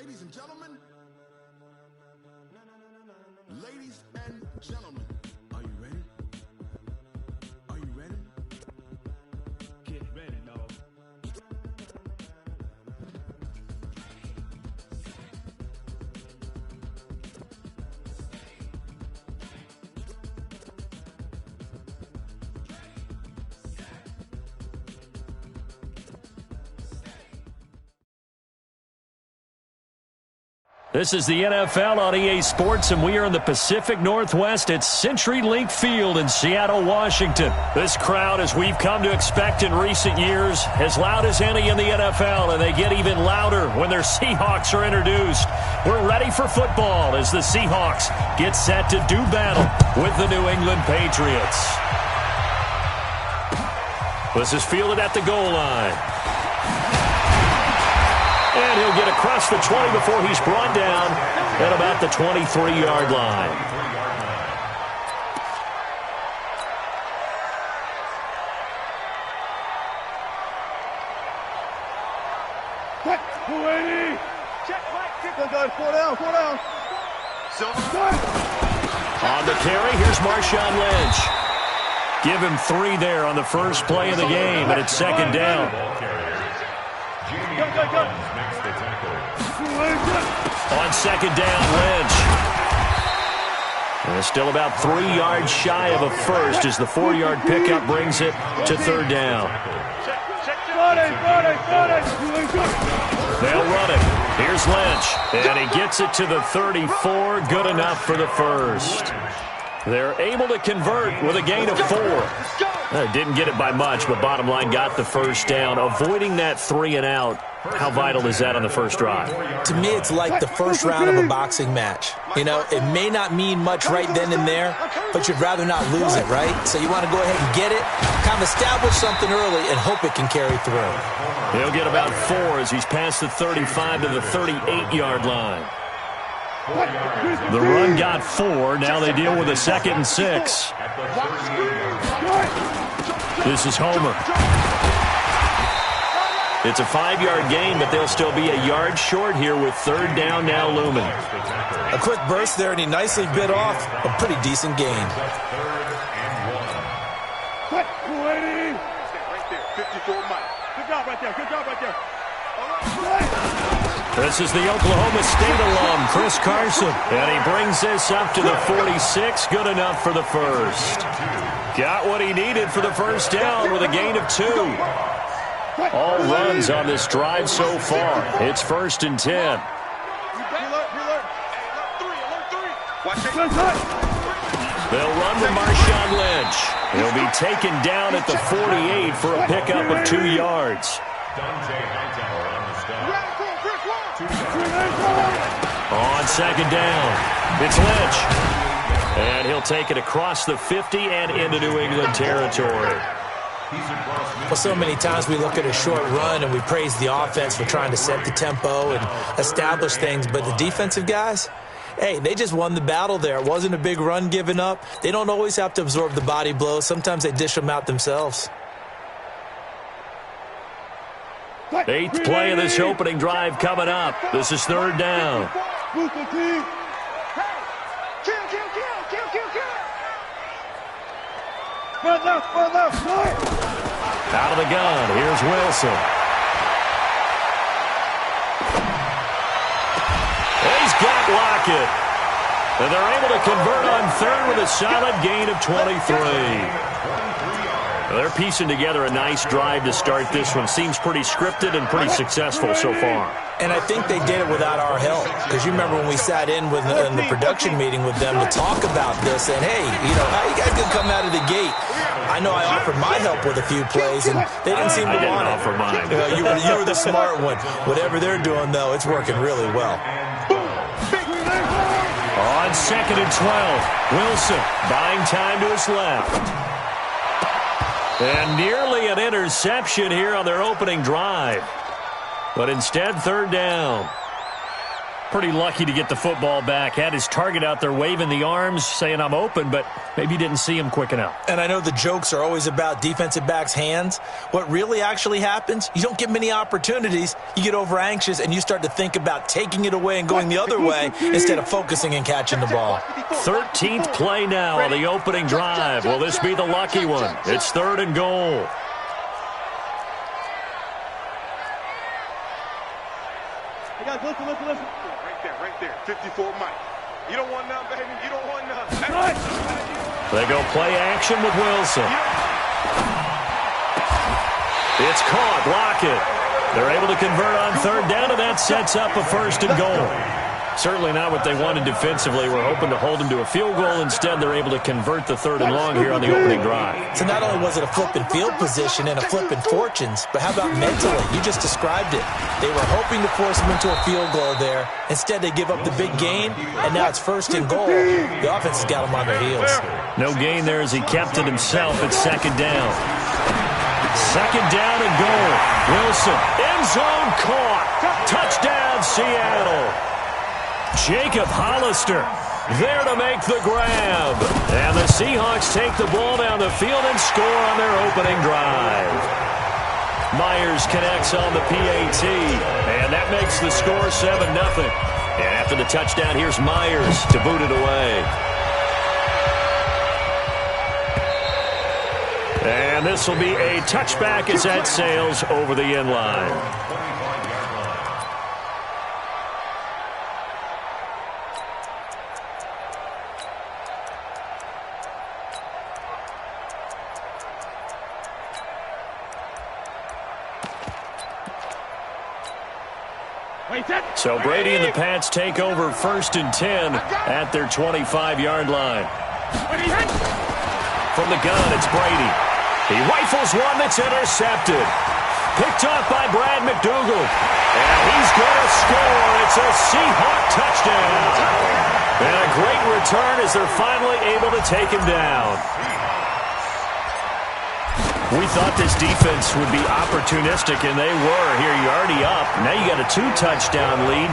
Ladies and gentlemen, are you ready? Are you ready? Get ready, dog. This is the NFL on EA Sports, and we are in the Pacific Northwest at CenturyLink Field in Seattle, Washington. This crowd, as we've come to expect in recent years, as loud as any in the NFL, and they get even louder when their Seahawks are introduced. We're ready for football as the Seahawks get set to do battle with the New England Patriots. This is fielded at the goal line. And he'll get across the 20 before he's brought down at about the 23-yard line. On the carry, here's Marshawn Lynch. Give him 3 there on the first play of the game, and it's second down. On second down, Lynch. And still about 3 yards shy of a first as the 4-yard pickup brings it to third down. They'll run it. Here's Lynch. And he gets it to the 34. Good enough for the first. They're able to convert with a gain of 4. Didn't get it by much, but bottom line got the first down. Avoiding that 3 and out. How vital is that on the first drive? To me, it's like the first round of a boxing match. You know, it may not mean much right then and there, but you'd rather not lose it, right? So you want to go ahead and get it, kind of establish something early, and hope it can carry through. He'll get about 4 as he's past the 35 to the 38-yard line. The run got 4. Now they deal with a 2nd and 6. This is Homer. It's a 5-yard gain, but they'll still be a yard short here with third down now looming. A quick burst there, and he nicely bit off a pretty decent gain. Good job right there. This is the Oklahoma State alum, Chris Carson. And he brings this up to the 46. Good enough for the first. Got what he needed for the first down with a gain of 2. All runs on this drive so far. It's 1st and 10. They'll run with Marshawn Lynch. He'll be taken down at the 48 for a pickup of 2 yards. On second down, it's Lynch. And he'll take it across the 50 and into New England territory. Well, so many times we look at a short run and we praise the offense for trying to set the tempo and establish things, but the defensive guys, hey, they just won the battle there. It wasn't a big run given up. They don't always have to absorb the body blows. Sometimes they dish them out themselves. 8th play of this opening drive coming up. This is third down. Out of the gun, here's Wilson. He's got Lockett. And they're able to convert on third with a solid gain of 23. They're piecing together a nice drive to start this one. Seems pretty scripted and pretty successful so far. And I think they did it without our help. Because you remember when we sat in the production meeting with them to talk about this, and hey, you know, how you guys gonna come out of the gate? I know I offered my help with a few plays, and they didn't seem to want it. I didn't offer mine. You were the smart one. Whatever they're doing, though, it's working really well. On 2nd and 12, Wilson buying time to his left. And nearly an interception here on their opening drive. But instead, third down. Pretty lucky to get the football back. Had his target out there waving the arms, saying I'm open, but maybe didn't see him quick enough. And I know the jokes are always about defensive backs' hands. What really actually happens, you don't get many opportunities. You get over anxious, and you start to think about taking it away and going the other way instead of focusing and catching the ball. 13th play now on the opening drive. Will this be the lucky one? It's 3rd and goal. Hey, guys, listen. Right there. 54 Mike. You don't want none, baby. You don't want none. That's right. They go play action with Wilson. It's caught. Lockett. They're able to convert on 3rd down, and that sets up a 1st and goal. Certainly not what they wanted defensively. We're hoping to hold them to a field goal. Instead, they're able to convert the 3rd and long here on the opening drive. So not only was it a flipping field position and a flipping fortunes, but how about mentally? You just described it. They were hoping to force them into a field goal there. Instead, they give up the big gain, and now it's 1st and goal. The offense has got them on their heels. No gain there as he kept it himself at 2nd down. 2nd down and goal. Wilson, end zone caught. Touchdown, Seattle. Jacob Hollister there to make the grab. And the Seahawks take the ball down the field and score on their opening drive. Myers connects on the PAT, and that makes the score 7-0. And after the touchdown, here's Myers to boot it away. And this will be a touchback as that sails over the end line. So Brady and the Pats take over 1st and 10 at their 25-yard line. From the gun, it's Brady. He rifles one that's intercepted. Picked off by Brad McDougald. And he's going to score. It's a Seahawk touchdown. And a great return as they're finally able to take him down. We thought this defense would be opportunistic, and they were. Here, you're already up. Now you got a 2-touchdown lead.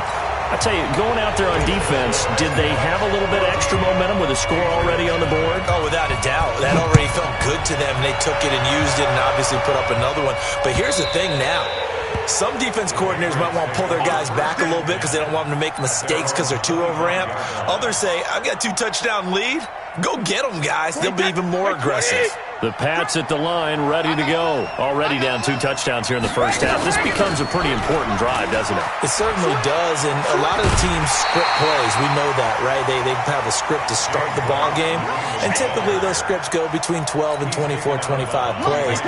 I tell you, going out there on defense, did they have a little bit of extra momentum with a score already on the board? Oh, without a doubt. That already felt good to them. They took it and used it and obviously put up another one. But here's the thing now. Some defense coordinators might want to pull their guys back a little bit because they don't want them to make mistakes because they're too overamped. Others say, I've got a 2-touchdown lead. Go get them, guys. They'll be even more aggressive. The Pats at the line, ready to go. Already down 2 touchdowns here in the first half. This becomes a pretty important drive, doesn't it? It certainly does, and a lot of teams script plays. We know that, right? They have a script to start the ball game, and typically those scripts go between 12 and 24, 25 plays.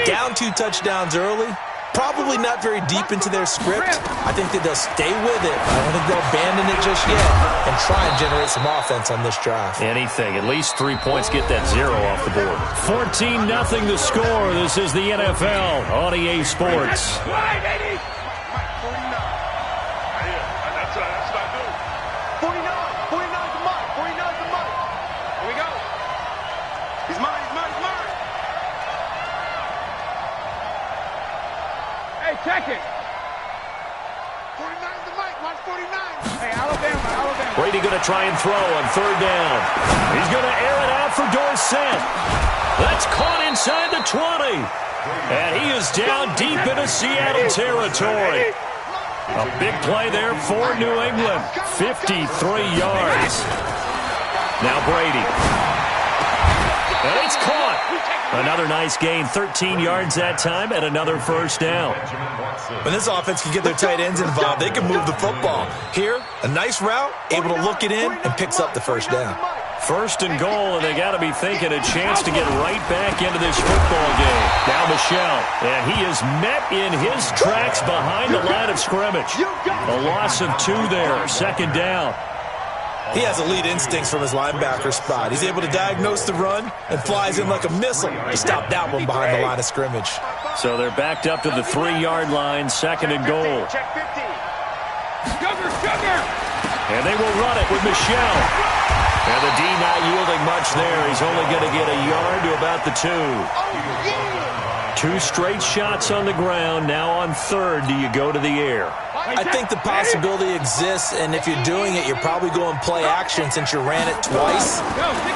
Down 2 touchdowns early, probably not very deep into their script. I think that they'll stay with it. I don't think they'll abandon it just yet and try and generate some offense on this drive. Anything. At least 3 points, get that 0 off the board. 14-0 the score. This is the NFL on EA Sports. Check it. 49's the mic. Watch 49. Hey, Alabama. Brady going to try and throw on 3rd down. He's going to air it out for Dorsett. That's caught inside the 20. And he is down deep into Seattle territory. A big play there for New England. 53 yards. Now Brady. And it's caught. Another nice gain, 13 yards that time, and another 1st down. When this offense can get their tight ends involved, they can move the football. Here, a nice route, able to look it in, and picks up the 1st down. 1st and goal, and they got to be thinking a chance to get right back into this football game. Now Michel, and he is met in his tracks behind the line of scrimmage. A loss of 2 there, 2nd down. He has elite instincts from his linebacker spot. He's able to diagnose the run and flies in like a missile to stop that one behind the line of scrimmage. So they're backed up to the 3-yard line, 2nd and goal. And they will run it with Michel. And the D not yielding much there. He's only going to get a yard to about the 2. 2 straight shots on the ground. Now on third, do you go to the air? I think the possibility exists, and if you're doing it, you're probably going play action since you ran it twice.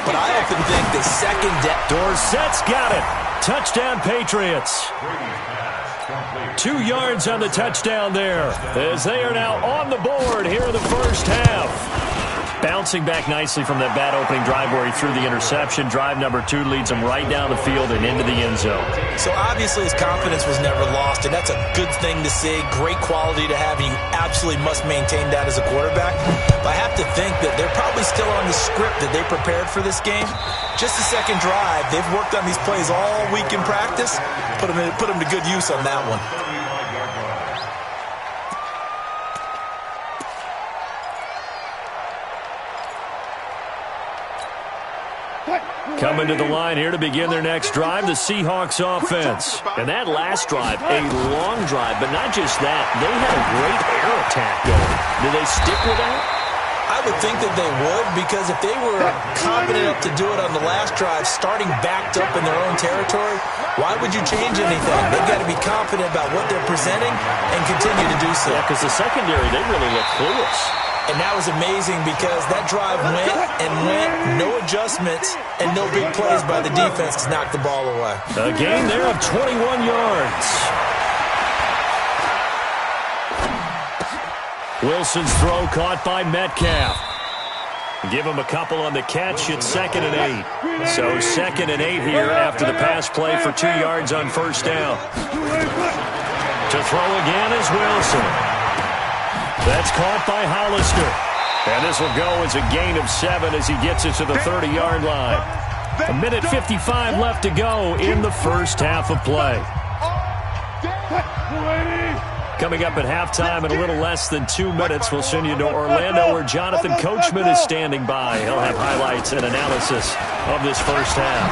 But I often think the second down. Dorsett's got it. Touchdown, Patriots. 2 yards on the touchdown there, as they are now on the board here in the first half. Bouncing back nicely from that bad opening drive where he threw the interception. Drive number 2 leads him right down the field and into the end zone. So obviously his confidence was never lost, and that's a good thing to see. Great quality to have. You absolutely must maintain that as a quarterback. But I have to think that they're probably still on the script that they prepared for this game. Just the second drive. They've worked on these plays all week in practice. Put them to good use on that one. Coming to the line here to begin their next drive, the Seahawks offense. And that last drive, a long drive, but not just that. They had a great air attack going. Do they stick with that? I would think that they would, because if they were confident enough to do it on the last drive, starting backed up in their own territory, why would you change anything? They've got to be confident about what they're presenting and continue to do so. Yeah, because the secondary, they really look clueless. And that was amazing because that drive went and went, no adjustments, and no big plays by the defense to knock the ball away. A gain there of 21 yards. Wilson's throw caught by Metcalf. Give him a couple on the catch. It's 2nd and 8. So 2nd and 8 here after the pass play for 2 yards on first down. To throw again is Wilson. That's caught by Hollister. And this will go as a gain of 7 as he gets it to the 30-yard line. 1:55 left to go in the first half of play. Coming up at halftime in a little less than 2 minutes, we'll send you to Orlando where Jonathan Coachman is standing by. He'll have highlights and analysis of this first half.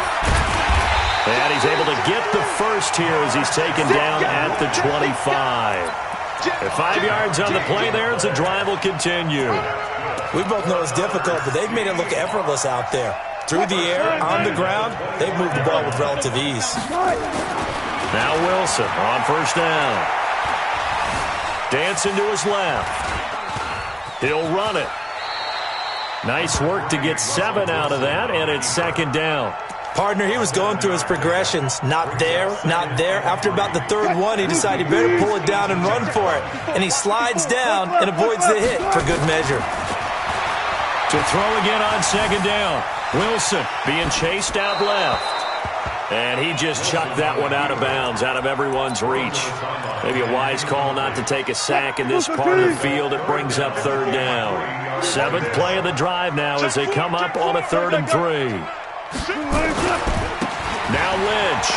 And he's able to get the first here as he's taken down at the 25. At 5 yards on the play there as the drive will continue. We both know it's difficult, but they've made it look effortless out there. Through the air, on the ground, they've moved the ball with relative ease. Now Wilson on first down. Dancing to his left. He'll run it. Nice work to get 7 out of that, and it's 2nd down. Partner, he was going through his progressions. Not there, not there. After about the 3rd one, he decided he better pull it down and run for it. And he slides down and avoids the hit for good measure. To throw again on 2nd down. Wilson being chased out left. And he just chucked that one out of bounds, out of everyone's reach. Maybe a wise call not to take a sack in this part of the field. It brings up 3rd down. 7th play of the drive now as they come up on a 3rd and 3. Now Lynch.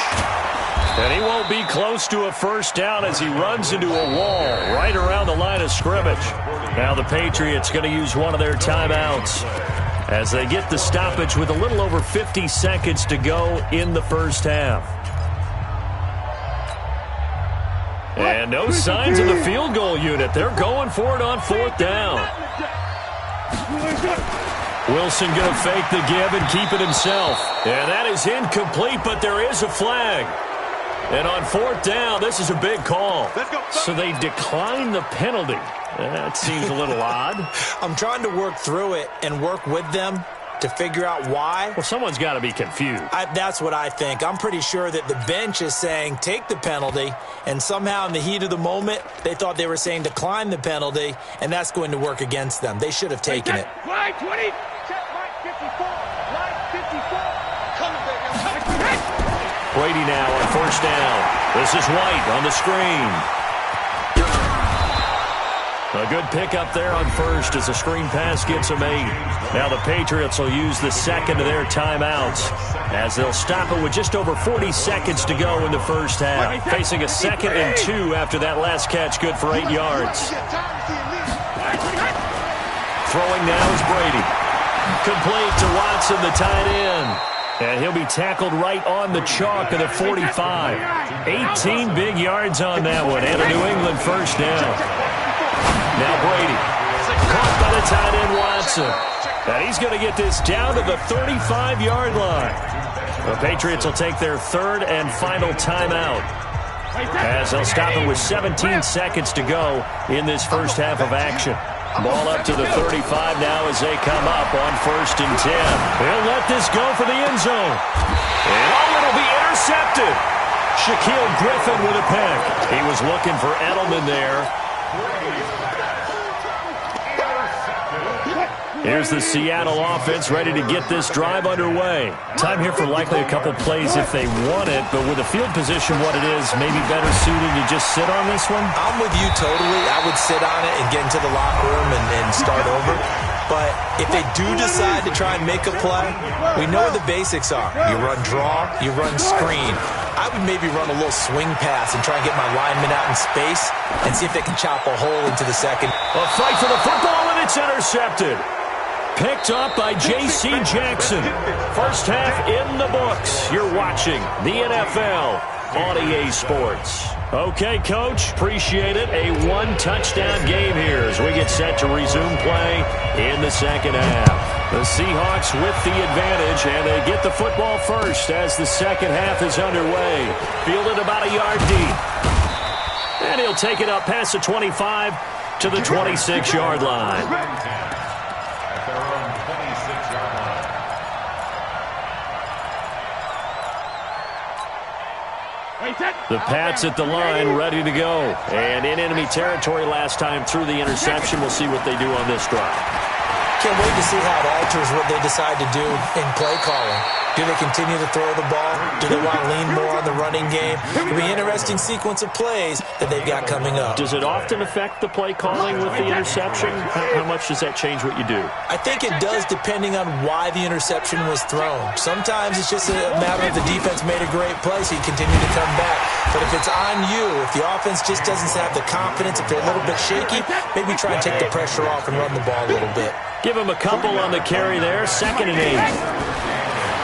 And he won't be close to a first down as he runs into a wall right around the line of scrimmage. Now the Patriots going to use one of their timeouts as they get the stoppage with a little over 50 seconds to go in the first half. And no signs of the field goal unit. They're going for it on 4th down. Wilson going to fake the give and keep it himself. And that is incomplete, but there is a flag. And on 4th down, this is a big call. So they decline the penalty. That seems a little odd. I'm trying to work through it and work with them to figure out why. Well, someone's got to be confused. That's what I think. I'm pretty sure that the bench is saying take the penalty, and somehow in the heat of the moment, they thought they were saying decline the penalty, and that's going to work against them. They should have taken it. Line 20. Check line 54. Line 54. Coming, baby. Brady now on first down. This is White on the screen. A good pickup there on first as the screen pass gets them 8. Now the Patriots will use the 2nd of their timeouts as they'll stop it with just over 40 seconds to go in the first half. Facing a 2nd and 2 after that last catch, good for 8 yards. Throwing now is Brady. Complete to Watson, the tight end. And he'll be tackled right on the chalk of the 45. 18 big yards on that one, and a New England first down. Now Brady, caught by the tight end Watson. And he's going to get this down to the 35-yard line. The Patriots will take their third and final timeout, as they'll stop it with 17 seconds to go in this first half of action. Ball up to the 35 now as they come up on 1st and 10. He'll let this go for the end zone. And it'll be intercepted. Shaquill Griffin with a pick. He was looking for Edelman there. Here's the Seattle offense ready to get this drive underway. Time here for likely a couple plays if they want it, but with the field position what it is, maybe better suited to just sit on this one? I'm with you totally. I would sit on it and get into the locker room and start over. But if they do decide to try and make a play, we know what the basics are. You run draw, you run screen. I would maybe run a little swing pass and try and get my linemen out in space and see if they can chop a hole into the second. A fight for the football, and it's intercepted. Picked up by J.C. Jackson. First half in the books. You're watching the NFL on EA Sports. Okay, Coach, appreciate it. A one-touchdown game here as we get set to resume play in the second half. The Seahawks with the advantage, and they get the football first as the second half is underway. Fielded about a yard deep. And he'll take it up past the 25 to the 26-yard line. The Pats at the line, ready to go. And in enemy territory last time through the interception. We'll see what they do on this drive. Can't wait to see how it alters what they decide to do in play calling. Do they continue to throw the ball? Do they want to lean more on the running game? It'll be an interesting sequence of plays that they've got coming up. Does it often affect the play calling with the interception? How much does that change what you do? I think it does depending on why the interception was thrown. Sometimes it's just a matter of the defense made a great play, so you continue to come back. But if it's on you, if the offense just doesn't have the confidence, if they're a little bit shaky, maybe try and take the pressure off and run the ball a little bit. Give him a couple on the carry there. 2nd and 8.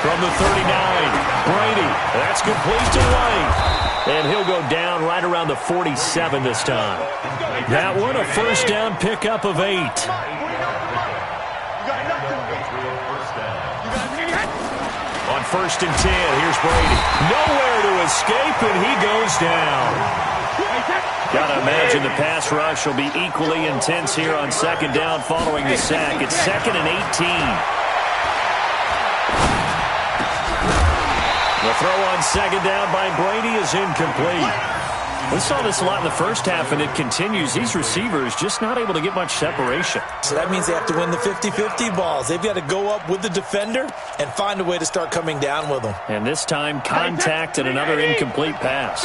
From the 39, Brady. That's complete to White. And he'll go down right around the 47 this time. That one, a first down pickup of 8. On 1st and 10, here's Brady. Nowhere to escape, and he goes down. Got to imagine the pass rush will be equally intense here on 2nd down following the sack. It's 2nd and 18. The throw on 2nd down by Brady is incomplete. We saw this a lot in the first half, and it continues. These receivers just not able to get much separation. So that means they have to win the 50-50 balls. They've got to go up with the defender and find a way to start coming down with them. And this time, contact and another incomplete pass.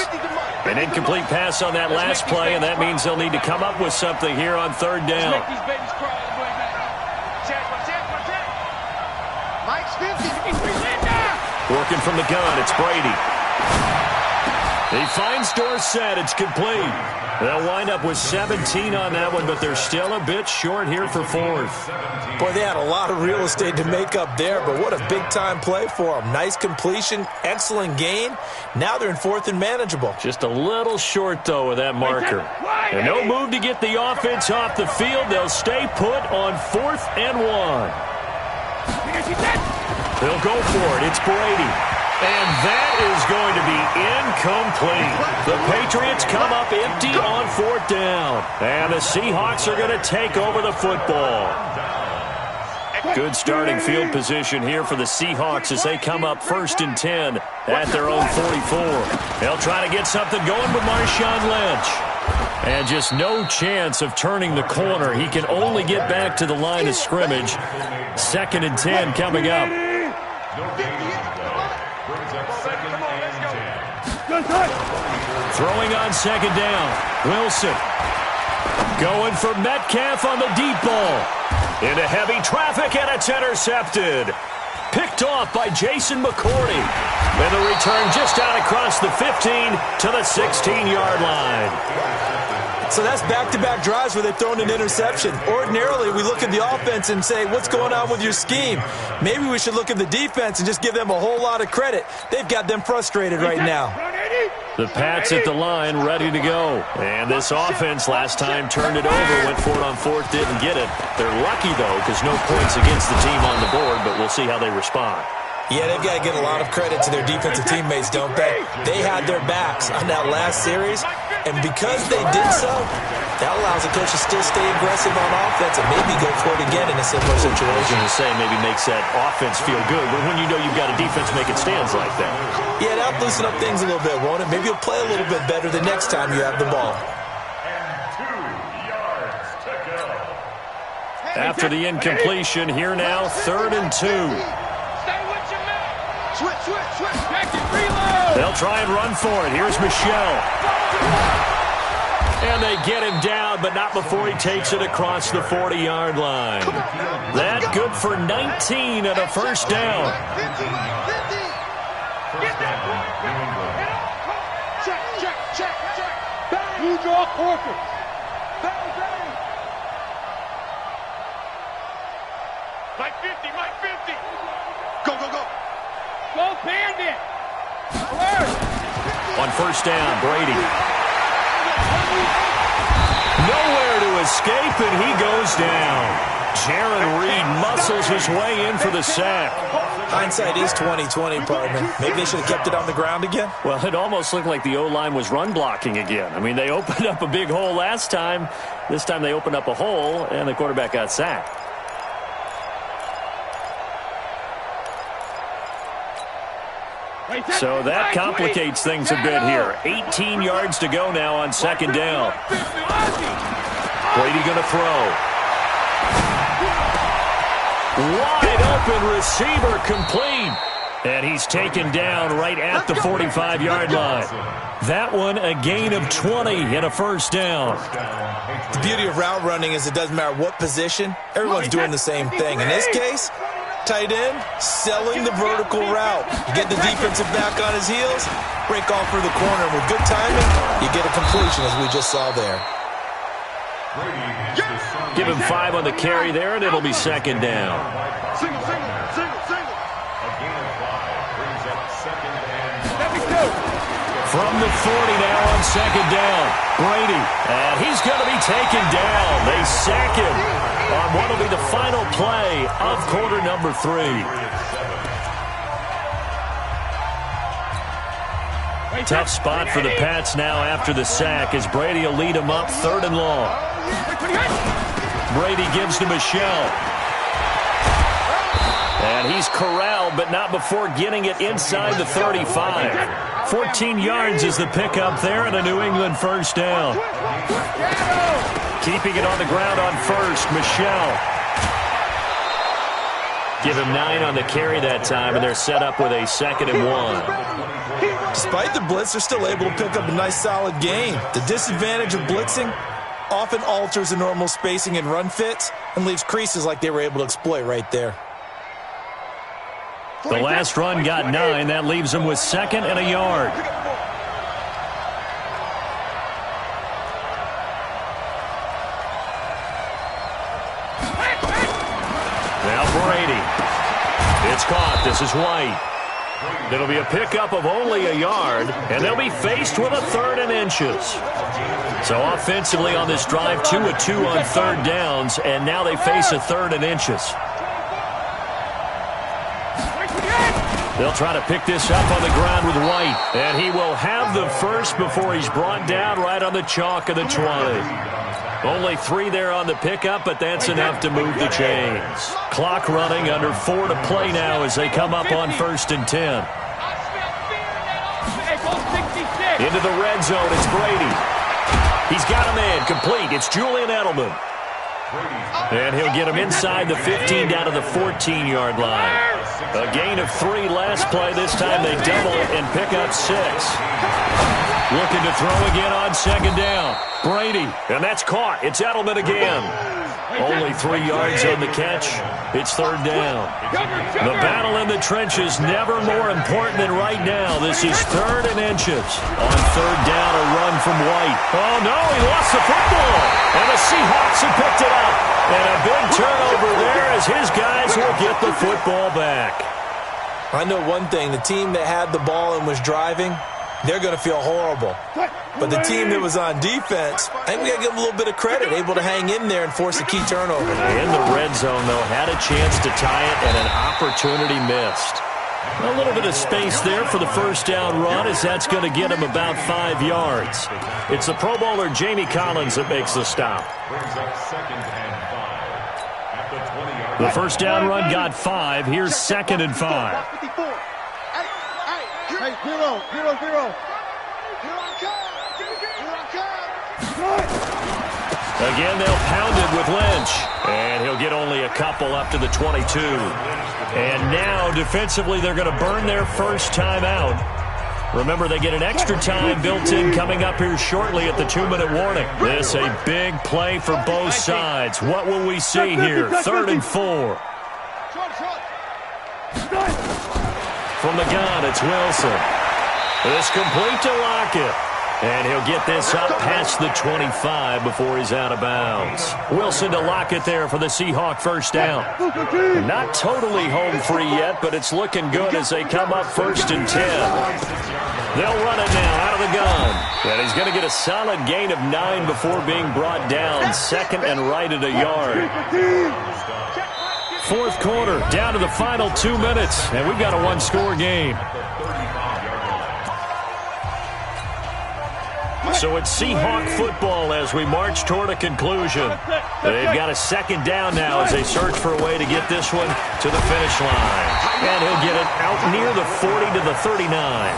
An incomplete pass on that last play, and that means they'll need to come up with something here on 3rd down. Working from the gun, it's Brady. He finds Dorsett. It's complete. They'll wind up with 17 on that one, but they're still a bit short here for 4th. Boy, they had a lot of real estate to make up there, but what a big-time play for them. Nice completion, excellent gain. Now they're in 4th and manageable. Just a little short, though, with that marker. And no move to get the offense off the field. They'll stay put on 4th and 1. They'll go for it. It's Brady. And that is going to be incomplete. The Patriots come up empty on 4th down. And the Seahawks are going to take over the football. Good starting field position here for the Seahawks as they come up 1st and 10 at their own 44. They'll try to get something going with Marshawn Lynch. And just no chance of turning the corner. He can only get back to the line of scrimmage. 2nd and 10 coming up. Throwing on 2nd down. Wilson going for Metcalf on the deep ball. Into heavy traffic, and it's intercepted. Picked off by Jason McCourty. And the return just out across the 15 to the 16-yard line. So that's back-to-back drives where they've thrown an interception. Ordinarily, we look at the offense and say, what's going on with your scheme? Maybe we should look at the defense and just give them a whole lot of credit. They've got them frustrated right now. The Pats at the line, ready to go. And this offense last time turned it over, went for it on 4th, didn't get it. They're lucky, though, because no points against the team on the board, but we'll see how they respond. Yeah, they've got to get a lot of credit to their defensive teammates, don't they? They had their backs on that last series, and because they did so, that allows the coach to still stay aggressive on offense and maybe go for it again in a similar situation. I was going to say maybe makes that offense feel good, but when you know you've got a defense making stands like that. Yeah, that'll loosen up things a little bit, won't it? Maybe you'll play a little bit better the next time you have the ball. After the incompletion, here now, 3rd and 2. They'll try and run for it. Here's Michel. And they get him down, but not before he takes it across the 40-yard line. That good for 19 and a first down. Check. You draw Corker. Mike 50. Go. Go, Bandit. Alert. On first down, Brady. Nowhere to escape, and he goes down. Jaron Reed muscles his way in for the sack. Hindsight is 20/20, partner. Maybe they should have kept it on the ground again. Well, it almost looked like the O-line was run blocking again. I mean, they opened up a big hole last time. This time they opened up a hole, and the quarterback got sacked. So that complicates things a bit here. 18 yards to go now on second down. Brady going to throw. Wide open receiver complete. And he's taken down right at the 45-yard line. That one a gain of 20 and a first down. The beauty of route running is it doesn't matter what position. Everyone's doing the same thing. In this case, tight end, selling the vertical route. You get the defensive back on his heels, break off for the corner. With good timing, you get a completion as we just saw there. Give him 5 on the carry there, and it'll be second down. Single. From the 40 now on second down, Brady. And he's going to be taken down. They sack him on what will be the final play of quarter number 3. Tough spot for the Pats now after the sack as Brady will lead them up 3rd and long. Brady gives to Michel. And he's corralled, but not before getting it inside the 35. 14 yards is the pickup there and a New England first down. Keeping it on the ground on first, Michel. Give him 9 on the carry that time, and they're set up with a 2nd and 1. Despite the blitz, they're still able to pick up a nice solid gain. The disadvantage of blitzing often alters the normal spacing and run fits and leaves creases like they were able to exploit right there. The last run got 9. That leaves them with 2nd and a yard. Now Brady. It's caught. This is White. It'll be a pickup of only a yard, and they'll be faced with a 3rd and inches. So offensively on this drive, 2 of 2 on 3rd downs, and now they face a 3rd and inches. They'll try to pick this up on the ground with White, and he will have the first before he's brought down right on the chalk of the 20. Only 3 there on the pickup, but that's enough to move the chains. Clock running, under 4 to play now as they come up on 1st and 10. Into the red zone, it's Brady. He's got a man complete. It's Julian Edelman. And he'll get him inside the 15 down to the 14-yard line. A gain of 3 last play. This time they double it and pick up 6. Looking to throw again on 2nd down. Brady, and that's caught. It's Edelman again. Only 3 yards on the catch. It's 3rd down. The battle in the trenches never more important than right now. This is 3rd and inches. On 3rd down, a run from White. Oh, no, he lost the football. And the Seahawks have picked it up. And a big turnover there as his guys will get the football back. I know one thing. The team that had the ball and was driving, they're going to feel horrible. But the team that was on defense, I think we got to give them a little bit of credit, able to hang in there and force a key turnover. In the red zone, though, had a chance to tie it and an opportunity missed. A little bit of space there for the first down run, as that's going to get him about 5 yards. It's the Pro Bowler Jamie Collins that makes the stop. The first down run got 5. Here's 2nd and 5. Hey, 0, 0, 0. Again, they'll pound it with Lynch. And he'll get only a couple up to the 22. And now, defensively, they're going to burn their first time out. Remember, they get an extra time built in coming up here shortly at the 2-minute warning. This a big play for both sides. What will we see here? 3rd and 4. From the gun, it's Wilson. This complete to Lockett. And he'll get this up past the 25 before he's out of bounds. Wilson to Lockett there for the Seahawk first down. Not totally home free yet, but it's looking good as they come up 1st and 10. They'll run it now out of the gun. And he's going to get a solid gain of 9 before being brought down. 2nd and right at a yard. 4th quarter, down to the final 2 minutes, and we've got a one-score game. So it's Seahawk football as we march toward a conclusion. They've got a 2nd down now as they search for a way to get this one to the finish line. And he'll get it out near the 40 to the 39.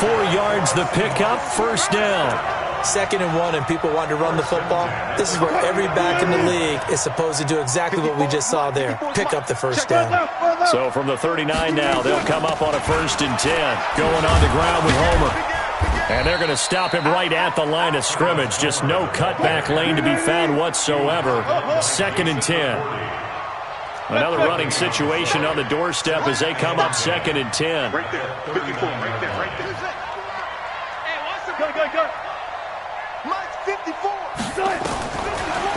4 yards the pickup, 1st down. 2nd and 1 and people want to run the football. This is where every back in the league is supposed to do exactly what we just saw there. Pick up the 1st down. So from the 39 now, they'll come up on a 1st and 10. Going on the ground with Homer. And they're going to stop him right at the line of scrimmage. Just no cutback lane to be found whatsoever. 2nd and 10. Another running situation on the doorstep as they come up 2nd and 10. Right there. 54. Right there. Right there. Hey, Watson. Go. Mike's 54.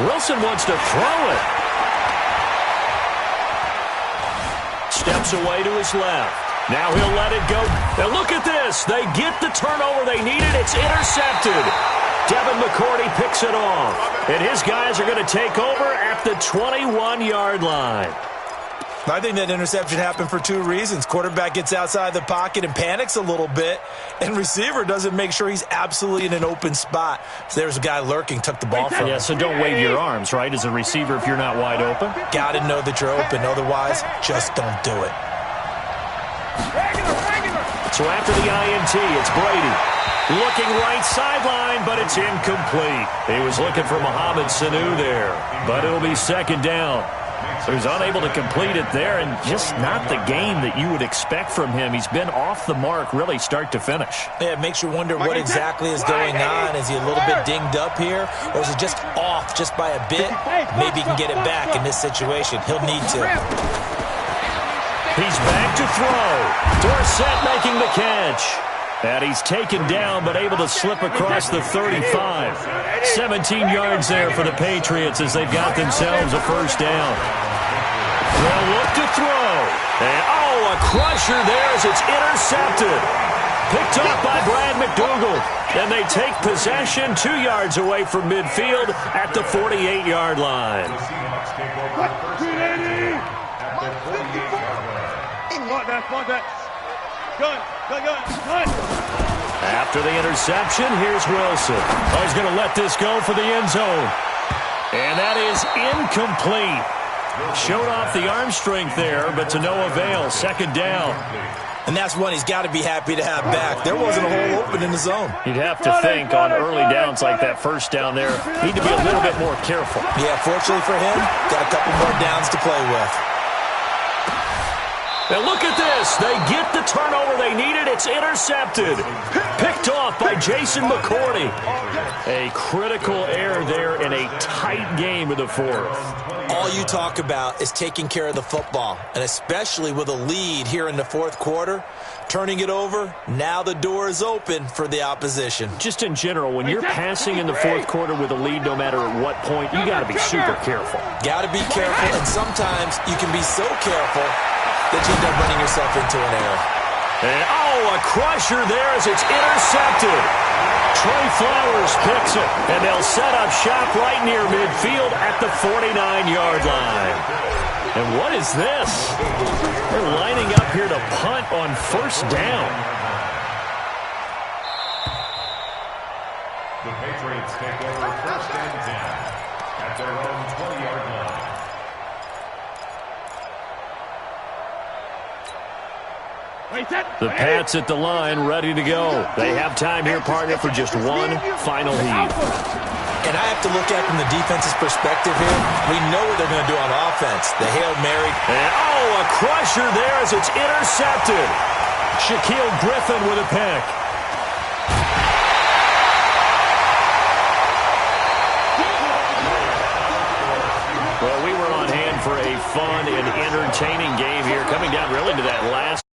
Wilson wants to throw it. Steps away to his left. Now he'll let it go. And look at this. They get the turnover they needed. It's intercepted. Devin McCourty picks it off. And his guys are going to take over at the 21-yard line. I think that interception happened for 2 reasons. Quarterback gets outside the pocket and panics a little bit, and receiver doesn't make sure he's absolutely in an open spot. So there's a guy lurking, took the ball from him. Yeah, so don't wave your arms, right, as a receiver if you're not wide open. Got to know that you're open. Otherwise, just don't do it. So after the INT, it's Brady. Looking right sideline, but it's incomplete. He was looking for Mohamed Sanu there, but it'll be 2nd down. So he's unable to complete it there, and just not the game that you would expect from him. He's been off the mark really start to finish. Yeah, it makes you wonder what exactly is going on. Is he a little bit dinged up here, or is he just off just by a bit? Maybe he can get it back in this situation. He'll need to. He's back to throw. Dorsett making the catch. And he's taken down but able to slip across the 35. 17 yards there for the Patriots as they've got themselves a 1st down. They'll look to throw. And, a crusher there as it's intercepted. Picked off by Brad McDougald. And they take possession 2 yards away from midfield at the 48-yard line. Gun. After the interception, here's Wilson. He's going to let this go for the end zone. And that is incomplete. Showed off the arm strength there, but to no avail. 2nd down. And that's one he's got to be happy to have back. There wasn't a hole open in the zone. You'd have to think on early downs like that 1st down there, need to be a little bit more careful. Yeah, fortunately for him, got a couple more downs to play with. And look at this. They get the turnover they needed. It's intercepted. Picked off by Jason McCourty. A critical error there in a tight game of the 4th. All you talk about is taking care of the football, and especially with a lead here in the 4th quarter, turning it over, now the door is open for the opposition. Just in general, when you're passing in the 4th quarter with a lead, no matter at what point, you got to be super careful. Got to be careful, and sometimes you can be so careful that you end up running yourself into an error. And, a crusher there as it's intercepted. Trey Flowers picks it, and they'll set up shop right near midfield at the 49-yard line. And what is this? They're lining up here to punt on first down. The Patriots take over first and 10 at their own 20-yard line. The Pats at the line, ready to go. They have time here, partner, for just one final heave. And I have to look at it from the defense's perspective here. We know what they're going to do on offense. The Hail Mary. And, a crusher there as it's intercepted. Shaquill Griffin with a pick. Well, we were on hand for a fun and entertaining game here, coming down really to that last.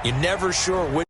You're never sure which